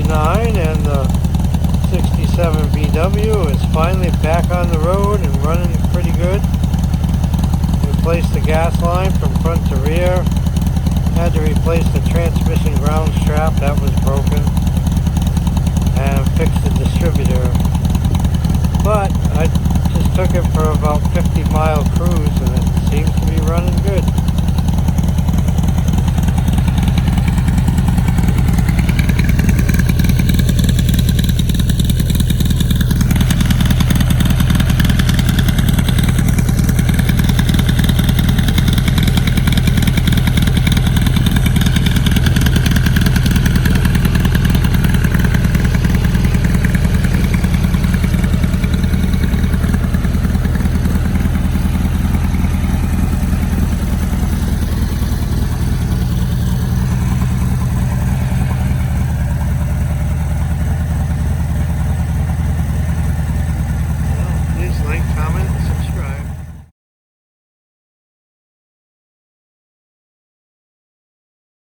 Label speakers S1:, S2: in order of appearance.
S1: 9 and the 67 VW is finally back on the road and running pretty good. Replaced the gas line from front to rear. Had to replace the transmission ground strap, that was broken. And fixed the distributor. But I just took it for about 50-mile cruise and it seems to be running good.